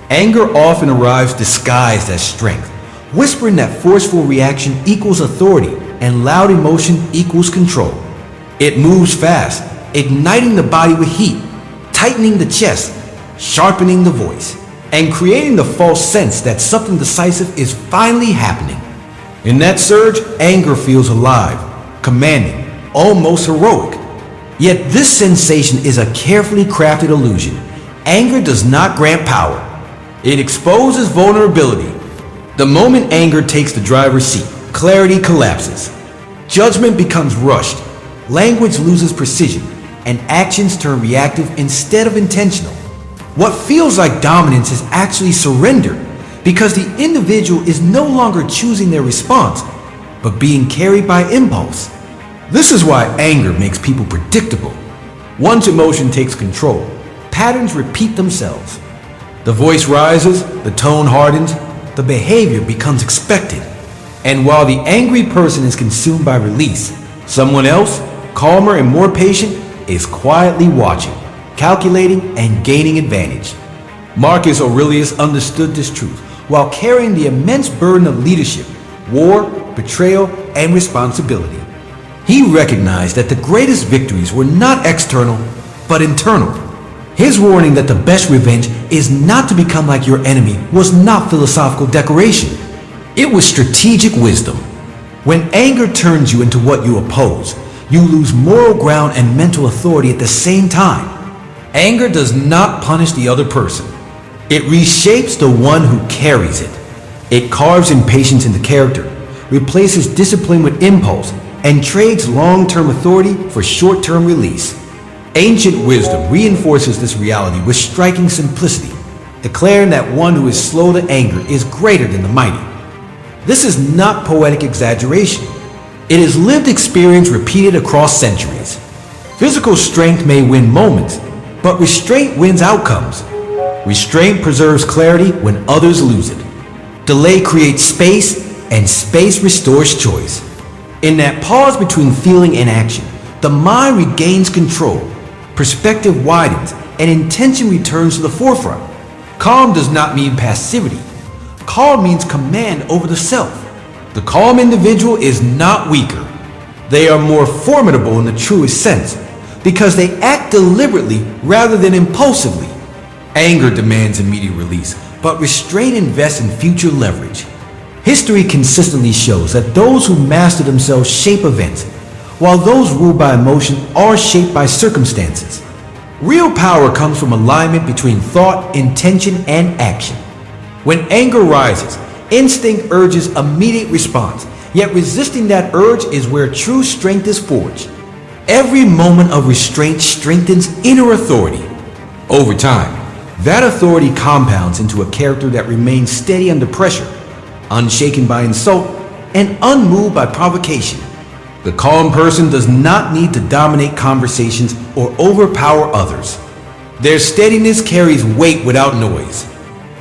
Anger often arrives disguised as strength, whispering that forceful reaction equals authority and loud emotion equals control. It moves fast, igniting the body with heat, tightening the chest, sharpening the voice, and creating the false sense that something decisive is finally happening. In that surge, anger feels alive, commanding, almost heroic. Yet this sensation is a carefully crafted illusion. Anger does not grant power. It exposes vulnerability. The moment anger takes the driver's seat, clarity collapses. Judgment becomes rushed. Language loses precision, and actions turn reactive instead of intentional. What feels like dominance is actually surrender, because the individual is no longer choosing their response, but being carried by impulse. This is why anger makes people predictable. Once emotion takes control, patterns repeat themselves. The voice rises, the tone hardens, the behavior becomes expected. And while the angry person is consumed by release, someone else, calmer and more patient, is quietly watching, calculating, and gaining advantage. Marcus Aurelius understood this truth while carrying the immense burden of leadership, war, betrayal, and responsibility. He recognized that the greatest victories were not external, but internal. His warning that the best revenge is not to become like your enemy was not philosophical decoration. It was strategic wisdom. When anger turns you into what you oppose, you lose moral ground and mental authority at the same time. Anger does not punish the other person. It reshapes the one who carries it. It carves impatience into character, replaces discipline with impulse, and trades long-term authority for short-term release. Ancient wisdom reinforces this reality with striking simplicity, declaring that one who is slow to anger is greater than the mighty. This is not poetic exaggeration. It is lived experience repeated across centuries. Physical strength may win moments, but restraint wins outcomes. Restraint preserves clarity when others lose it. Delay creates space, and space restores choice. In that pause between feeling and action, the mind regains control, perspective widens, and intention returns to the forefront. Calm does not mean passivity. Calm means command over the self. The calm individual is not weaker. They are more formidable in the truest sense, because they act deliberately rather than impulsively. Anger demands immediate release, but restraint invests in future leverage. History consistently shows that those who master themselves shape events, while those ruled by emotion are shaped by circumstances. Real power comes from alignment between thought, intention, and action. When anger rises, instinct urges immediate response, yet resisting that urge is where true strength is forged. Every moment of restraint strengthens inner authority. Over time, that authority compounds into a character that remains steady under pressure, unshaken by insult, and unmoved by provocation. The calm person does not need to dominate conversations or overpower others. Their steadiness carries weight without noise.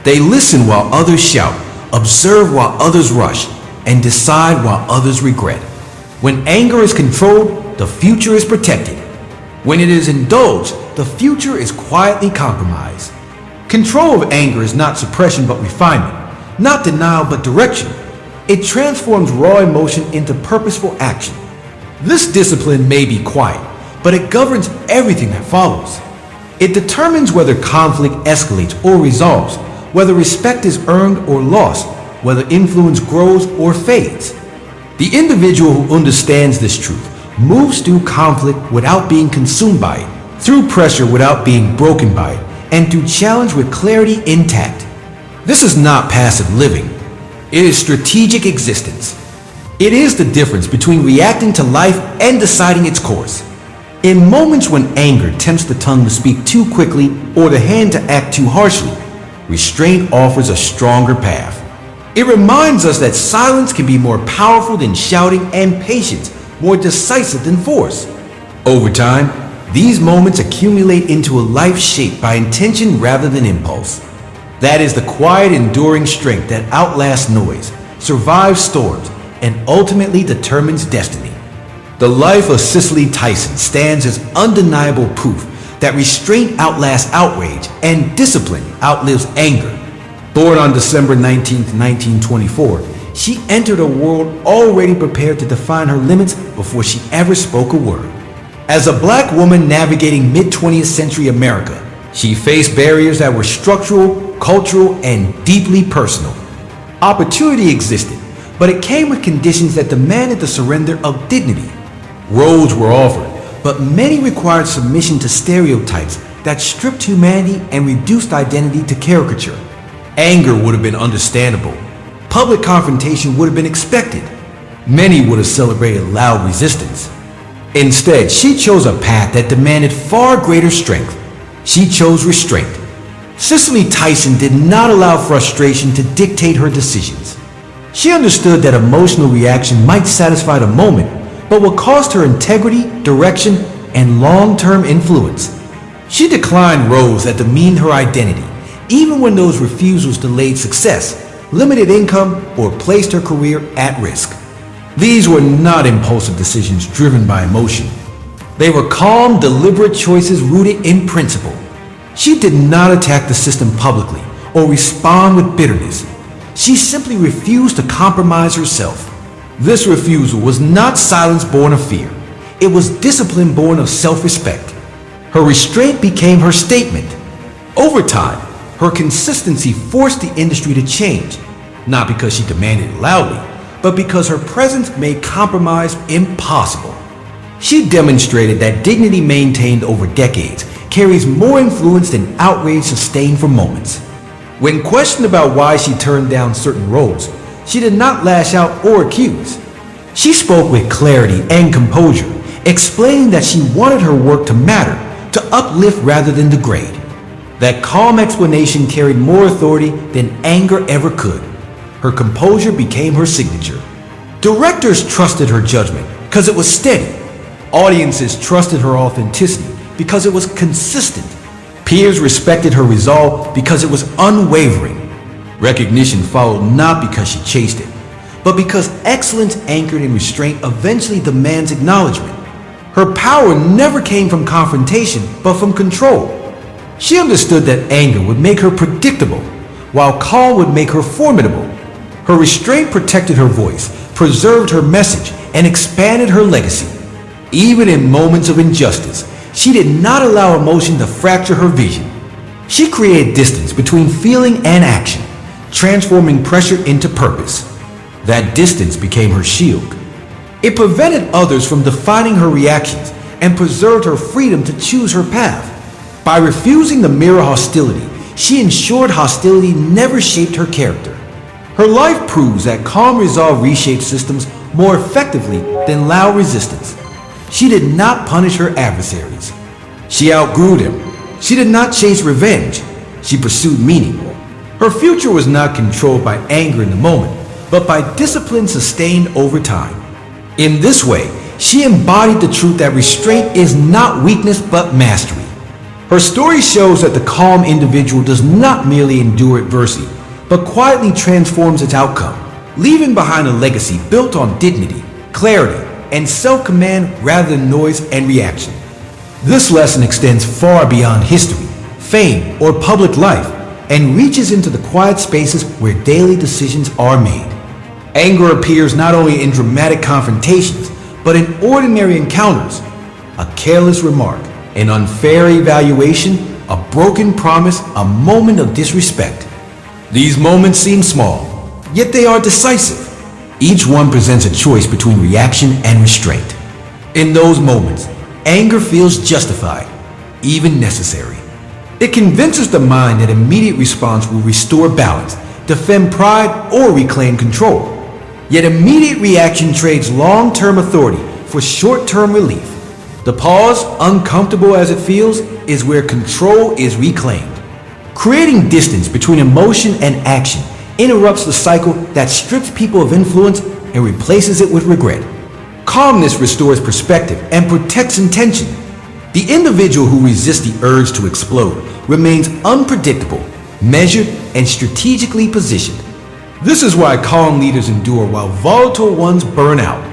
They listen while others shout, observe while others rush, and decide while others regret. When anger is controlled, the future is protected. When it is indulged, the future is quietly compromised. Control of anger is not suppression but refinement, not denial but direction. It transforms raw emotion into purposeful action. This discipline may be quiet, but it governs everything that follows. It determines whether conflict escalates or resolves, whether respect is earned or lost, whether influence grows or fades. The individual who understands this truth moves through conflict without being consumed by it, through pressure without being broken by it, and through challenge with clarity intact. This is not passive living. It is strategic existence. It is the difference between reacting to life and deciding its course. In moments when anger tempts the tongue to speak too quickly or the hand to act too harshly, restraint offers a stronger path. It reminds us that silence can be more powerful than shouting and patience more decisive than force. Over time, these moments accumulate into a life shaped by intention rather than impulse. That is the quiet, enduring strength that outlasts noise, survives storms, and ultimately determines destiny. The life of Cicely Tyson stands as undeniable proof that restraint outlasts outrage and discipline outlives anger. Born on December 19th, 1924, she entered a world already prepared to define her limits before she ever spoke a word. As a black woman navigating mid-20th century America, she faced barriers that were structural, cultural, and deeply personal. Opportunity existed, but it came with conditions that demanded the surrender of dignity. Roads were offered, but many required submission to stereotypes that stripped humanity and reduced identity to caricature. Anger would have been understandable. Public confrontation would have been expected. Many would have celebrated loud resistance. Instead, she chose a path that demanded far greater strength. She chose restraint. Cicely Tyson did not allow frustration to dictate her decisions. She understood that emotional reaction might satisfy the moment, but would cost her integrity, direction, and long-term influence. She declined roles that demeaned her identity, even when those refusals delayed success, limited income, or placed her career at risk. These were not impulsive decisions driven by emotion. They were calm, deliberate choices rooted in principle. She did not attack the system publicly or respond with bitterness. She simply refused to compromise herself. This refusal was not silence born of fear. It was discipline born of self-respect. Her restraint became her statement. Over time, her consistency forced the industry to change, not because she demanded it loudly, but because her presence made compromise impossible. She demonstrated that dignity maintained over decades carries more influence than outrage sustained for moments. When questioned about why she turned down certain roles, she did not lash out or accuse. She spoke with clarity and composure, explaining that she wanted her work to matter, to uplift rather than degrade. That calm explanation carried more authority than anger ever could. Her composure became her signature. Directors trusted her judgment because it was steady. Audiences trusted her authenticity because it was consistent. Peers respected her resolve because it was unwavering. Recognition followed not because she chased it, but because excellence anchored in restraint eventually demands acknowledgement. Her power never came from confrontation, but from control. She understood that anger would make her predictable, while calm would make her formidable. Her restraint protected her voice, preserved her message, and expanded her legacy. Even in moments of injustice, she did not allow emotion to fracture her vision. She created distance between feeling and action, transforming pressure into purpose. That distance became her shield. It prevented others from defining her reactions and preserved her freedom to choose her path. By refusing to mirror hostility, she ensured hostility never shaped her character. Her life proves that calm resolve reshaped systems more effectively than loud resistance. She did not punish her adversaries. She outgrew them. She did not chase revenge. She pursued meaning. Her future was not controlled by anger in the moment, but by discipline sustained over time. In this way, she embodied the truth that restraint is not weakness but mastery. Her story shows that the calm individual does not merely endure adversity, but quietly transforms its outcome, leaving behind a legacy built on dignity, clarity, and self-command rather than noise and reaction. This lesson extends far beyond history, fame, or public life, and reaches into the quiet spaces where daily decisions are made. Anger appears not only in dramatic confrontations, but in ordinary encounters. A careless remark, an unfair evaluation, a broken promise, a moment of disrespect. These moments seem small, yet they are decisive. Each one presents a choice between reaction and restraint. In those moments, anger feels justified, even necessary. It convinces the mind that immediate response will restore balance, defend pride, or reclaim control. Yet immediate reaction trades long-term authority for short-term relief. The pause, uncomfortable as it feels, is where control is reclaimed. Creating distance between emotion and action interrupts the cycle that strips people of influence and replaces it with regret. Calmness restores perspective and protects intention. The individual who resists the urge to explode remains unpredictable, measured, and strategically positioned. This is why calm leaders endure while volatile ones burn out.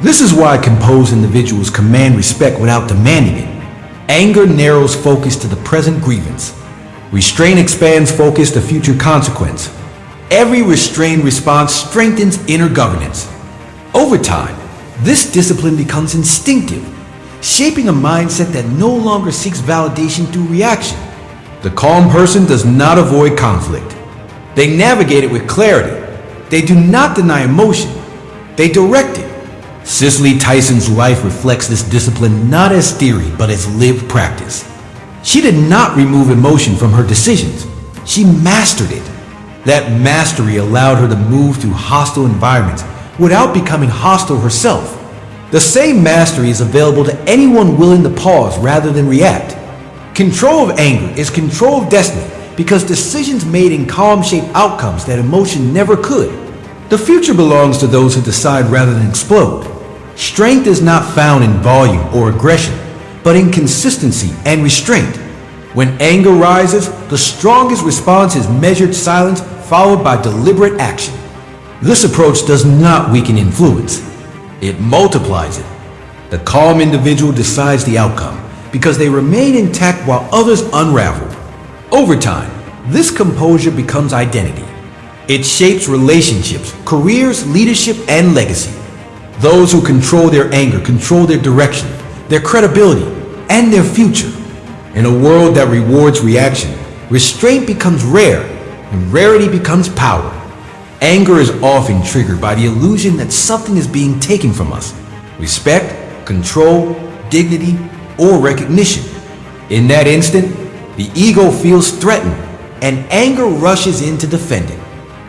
This is why composed individuals command respect without demanding it. Anger narrows focus to the present grievance. Restraint expands focus to future consequence. Every restrained response strengthens inner governance. Over time, this discipline becomes instinctive, shaping a mindset that no longer seeks validation through reaction. The calm person does not avoid conflict. They navigate it with clarity. They do not deny emotion. They direct it. Cicely Tyson's life reflects this discipline not as theory, but as lived practice. She did not remove emotion from her decisions. She mastered it. That mastery allowed her to move through hostile environments without becoming hostile herself. The same mastery is available to anyone willing to pause rather than react. Control of anger is control of destiny because decisions made in calm shape outcomes that emotion never could. The future belongs to those who decide rather than explode. Strength is not found in volume or aggression, but in consistency and restraint. When anger rises, the strongest response is measured silence followed by deliberate action. This approach does not weaken influence. It multiplies it. The calm individual decides the outcome because they remain intact while others unravel. Over time, this composure becomes identity. It shapes relationships, careers, leadership, and legacy. Those who control their anger control their direction, their credibility, and their future. In a world that rewards reaction, restraint becomes rare, and rarity becomes power. Anger is often triggered by the illusion that something is being taken from us. Respect, control, dignity, or recognition. In that instant, the ego feels threatened, and anger rushes in to defend it.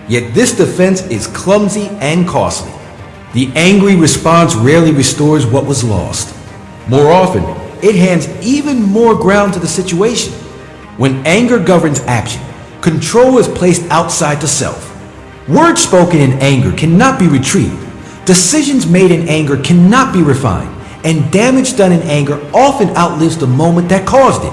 Yet this defense is clumsy and costly. The angry response rarely restores what was lost. More often, it hands even more ground to the situation. When anger governs action, control is placed outside the self. Words spoken in anger cannot be retrieved. Decisions made in anger cannot be refined. And damage done in anger often outlives the moment that caused it.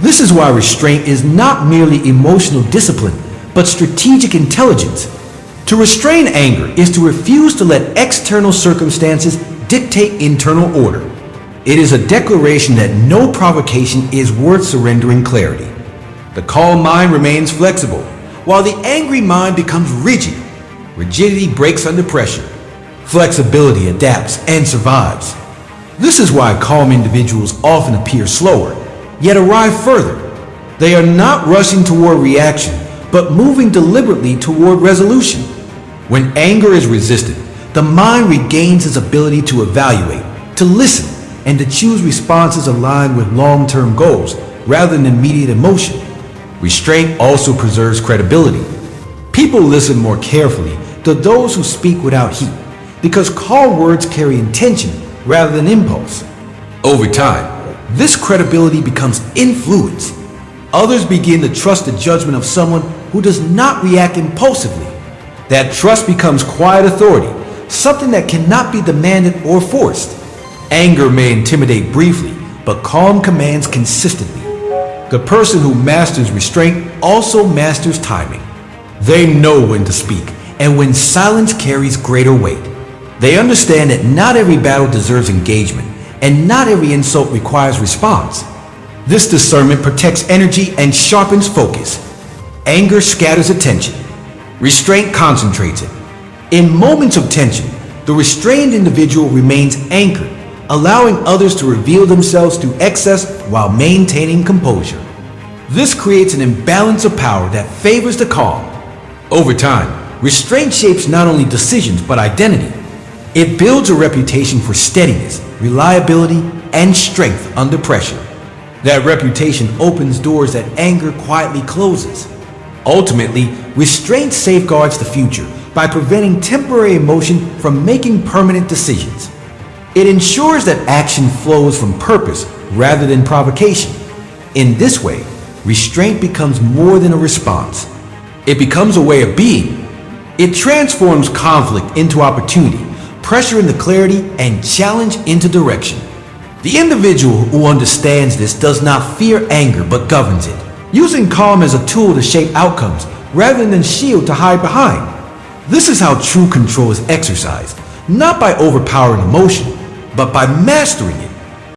This is why restraint is not merely emotional discipline, but strategic intelligence. To restrain anger is to refuse to let external circumstances dictate internal order. It is a declaration that no provocation is worth surrendering clarity. The calm mind remains flexible, while the angry mind becomes rigid. Rigidity breaks under pressure. Flexibility adapts and survives. This is why calm individuals often appear slower, yet arrive further. They are not rushing toward reaction, but moving deliberately toward resolution. When anger is resisted, the mind regains its ability to evaluate, to listen, and to choose responses aligned with long-term goals rather than immediate emotion. Restraint also preserves credibility. People listen more carefully to those who speak without heat, because calm words carry intention rather than impulse. Over time, this credibility becomes influence. Others begin to trust the judgment of someone who does not react impulsively. That trust becomes quiet authority, something that cannot be demanded or forced. Anger may intimidate briefly, but calm commands consistently. The person who masters restraint also masters timing. They know when to speak and when silence carries greater weight. They understand that not every battle deserves engagement and not every insult requires response. This discernment protects energy and sharpens focus. Anger scatters attention. Restraint concentrates it. In moments of tension, the restrained individual remains anchored, allowing others to reveal themselves through excess while maintaining composure. This creates an imbalance of power that favors the calm. Over time, restraint shapes not only decisions but identity. It builds a reputation for steadiness, reliability, and strength under pressure. That reputation opens doors that anger quietly closes. Ultimately, restraint safeguards the future by preventing temporary emotion from making permanent decisions. It ensures that action flows from purpose rather than provocation. In this way, restraint becomes more than a response. It becomes a way of being. It transforms conflict into opportunity, pressure into clarity, and challenge into direction. The individual who understands this does not fear anger but governs it, using calm as a tool to shape outcomes rather than shield to hide behind. This is how true control is exercised, not by overpowering emotion, but by mastering it.